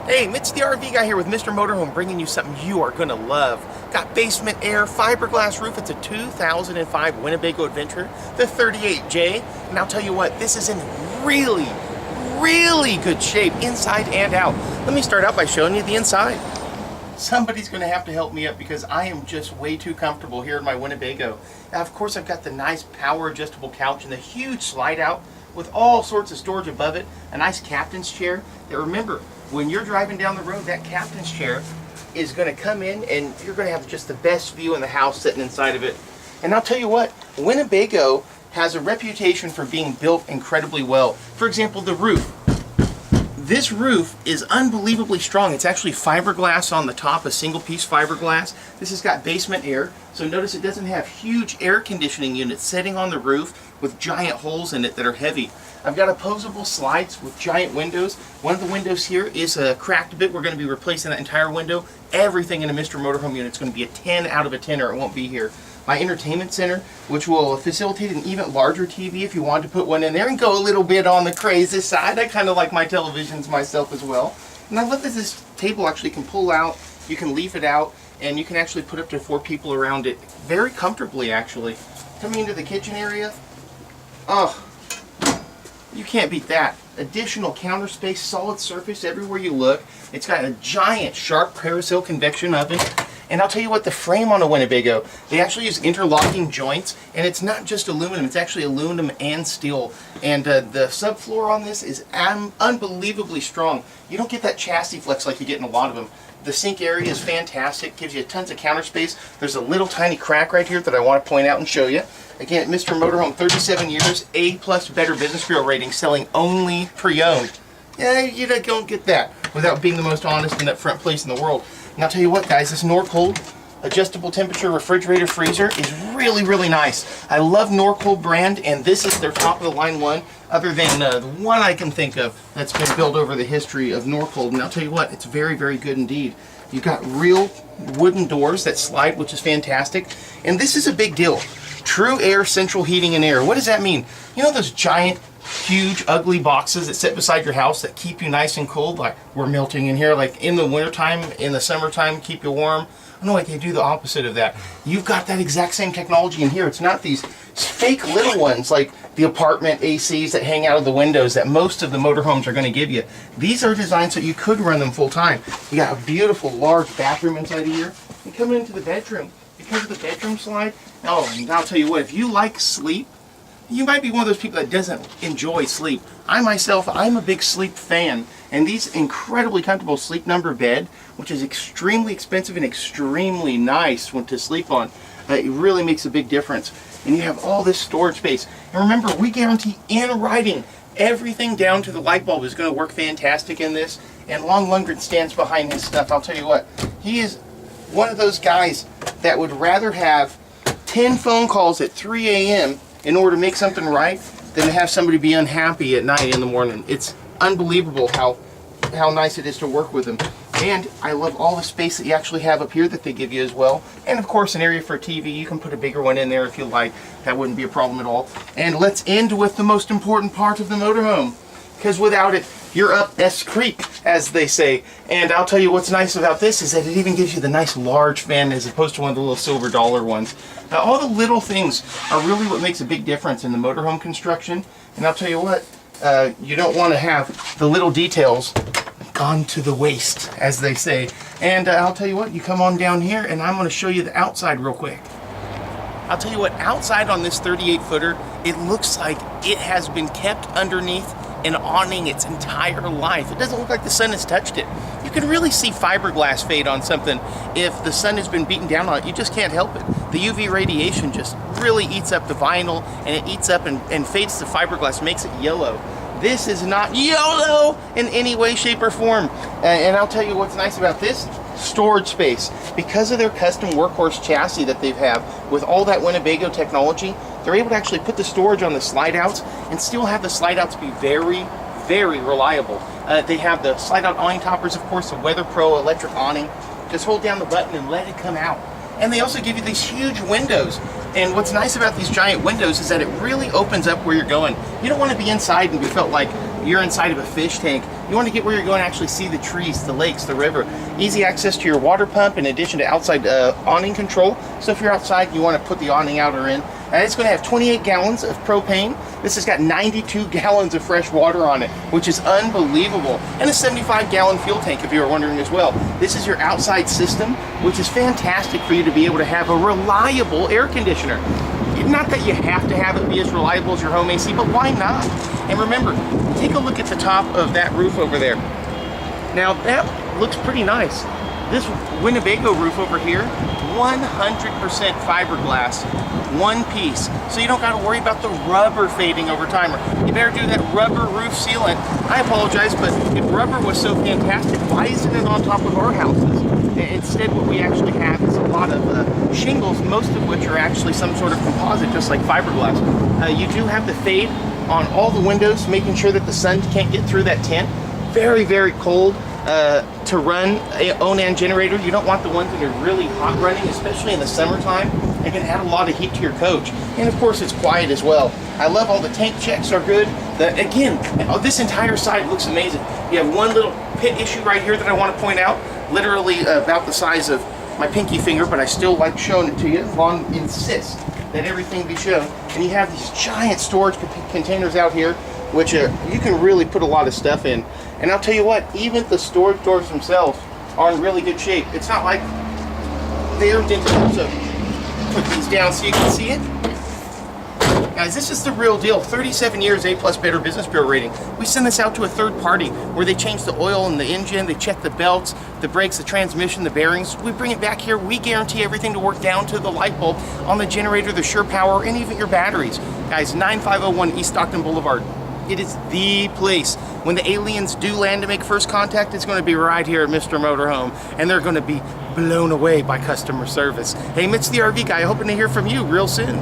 Hey, Mitch the RV guy here with Mr. Motorhome, bringing you something you are going to love. Got basement air, fiberglass roof. It's a 2005 Winnebago Adventure, the 38J. And I'll tell you what, this is in really good shape, inside and out. Let me start out by showing you the inside. Somebody's going to have to help me up because I am just way too comfortable here in my Winnebago. Now, of course, I've got the nice power adjustable couch and the huge slide out with all sorts of storage above it. A nice captain's chair. Now remember, when you're driving down the road, that captain's chair is going to come in and you're going to have just the best view in the house sitting inside of it. And I'll tell you what, Winnebago has a reputation for being built incredibly well. For example, the roof. This roof is unbelievably strong. It's actually fiberglass on the top, a single piece fiberglass. This has got basement air. So notice it doesn't have huge air conditioning units sitting on the roof with giant holes in it that are heavy. I've got opposable slides with giant windows. One of the windows here is cracked a bit. We're going to be replacing that entire window. Everything in a Mr. Motorhome unit is going to be a 10 out of a 10 or it won't be here. My entertainment center, which will facilitate an even larger TV if you want to put one in there and go a little bit on the crazy side. I kind of like my televisions myself as well. And I love that this table actually can pull out, you can leaf it out, and you can actually put up to 4 people around it very comfortably actually. Coming into the kitchen area, oh, you can't beat that. Additional counter space, solid surface everywhere you look. It's got a giant sharp carousel convection oven. And I'll tell you what, the frame on a Winnebago, they actually use interlocking joints, and it's not just aluminum, it's actually aluminum and steel. And the subfloor on this is unbelievably strong. You don't get that chassis flex like you get in a lot of them. The sink area is fantastic, gives you tons of counter space. There's a little tiny crack right here that I want to point out and show you. Again, Mr. Motorhome, 37 years, A+ Better Business Bureau rating, selling only pre-owned. Yeah, you don't get that without being the most honest and upfront place in the world. And I'll tell you what, guys, this Norcold adjustable temperature refrigerator freezer is really nice. I love Norcold brand, and this is their top of the line one, other than the one I can think of that's been built over the history of Norcold. And I'll tell you what, it's very good indeed. You've got real wooden doors that slide, which is fantastic. And this is a big deal. True Air Central Heating and Air. What does that mean? You know those giant, huge, ugly boxes that sit beside your house that keep you nice and cold? Like, we're melting in here. Like in the wintertime, in the summertime, keep you warm. No, like they do the opposite of that. You've got that exact same technology in here. It's not these fake little ones like the apartment ACs that hang out of the windows that most of the motorhomes are going to give you. These are designed so you could run them full time. You got a beautiful large bathroom inside of here. And coming into the bedroom, because of the bedroom slide, oh, and I'll tell you what, if you like sleep, you might be one of those people that doesn't enjoy sleep. I myself, I'm a big sleep fan, and these incredibly comfortable Sleep Number bed, which is extremely expensive and extremely nice one to sleep on, it really makes a big difference. And you have all this storage space. And remember, we guarantee in writing everything down to the light bulb is going to work fantastic in this. And Long Lundgren stands behind his stuff. I'll tell you what, he is one of those guys that would rather have 10 phone calls at 3 a.m. in order to make something right than to have somebody be unhappy at night in the morning. It's unbelievable how nice it is to work with them. And I love all the space that you actually have up here that they give you as well. And of course, an area for a TV. You can put a bigger one in there if you like. That wouldn't be a problem at all. And let's end with the most important part of the motorhome, because without it, you're up S Creek, as they say. And I'll tell you what's nice about this is that it even gives you the nice large fan as opposed to one of the little silver dollar ones. All the little things are really what makes a big difference in the motorhome construction. And I'll tell you what, you don't want to have the little details gone to the waste, as they say. And I'll tell you what, you come on down here and I'm going to show you the outside real quick. I'll tell you what, outside on this 38-footer, it looks like it has been kept underneath an awning its entire life. It doesn't look like the sun has touched it. You can really see fiberglass fade on something if the sun has been beaten down on it. You just can't help it. The UV radiation just really eats up the vinyl, and it eats up and fades the fiberglass, makes it yellow. This is not yellow in any way, shape, or form. And I'll tell you what's nice about this, storage space. Because of their custom workhorse chassis that they have with all that Winnebago technology, they're able to actually put the storage on the slide outs and still have the slide outs be very reliable. They have the slide out awning toppers, of course, the Weather Pro electric awning. Just hold down the button and let it come out. And they also give you these huge windows. And what's nice about these giant windows is that it really opens up where you're going. You don't want to be inside and you felt like you're inside of a fish tank. You want to get where you're going to actually see the trees, the lakes, the river. Easy access to your water pump in addition to outside awning control. So if you're outside, you want to put the awning out or in. And it's going to have 28 gallons of propane. This has got 92 gallons of fresh water on it, which is unbelievable. And a 75-gallon fuel tank, if you were wondering as well. This is your outside system, which is fantastic for you to be able to have a reliable air conditioner. Not that you have to have it be as reliable as your home AC, but why not? And remember, take a look at the top of that roof over there. Now that looks pretty nice. This Winnebago roof over here, 100% fiberglass, one piece. So you don't got to worry about the rubber fading over time. You better do that rubber roof sealant. I apologize, but if rubber was so fantastic, why isn't it on top of our houses? Instead, what we actually have is a lot of shingles, most of which are actually some sort of composite, just like fiberglass. You do have the fade on all the windows, making sure that the sun can't get through that tint. Very, very cold to run an Onan generator. You don't want the ones that are really hot running, especially in the summertime. It can add a lot of heat to your coach. And of course, it's quiet as well. I love all the tank checks are good. Again, this entire side looks amazing. You have one little pit issue right here that I want to point out. Literally about the size of my pinky finger, but I still like showing it to you. Vaughn insists that everything be shown. And you have these giant storage containers out here, which you can really put a lot of stuff in. And I'll tell you what, even the storage doors themselves are in really good shape. It's not like they're dented. So put these down so you can see it. Guys, this is the real deal. 37 years A+ Better Business Bureau rating. We send this out to a third party where they change the oil in the engine, they check the belts, the brakes, the transmission, the bearings. We bring it back here. We guarantee everything to work down to the light bulb on the generator, the Sure Power, and even your batteries. Guys, 9501 East Stockton Boulevard. It is the place. When the aliens do land to make first contact, it's going to be right here at Mr. Motorhome, and they're going to be blown away by customer service. Hey, Mitch the RV guy, hoping to hear from you real soon.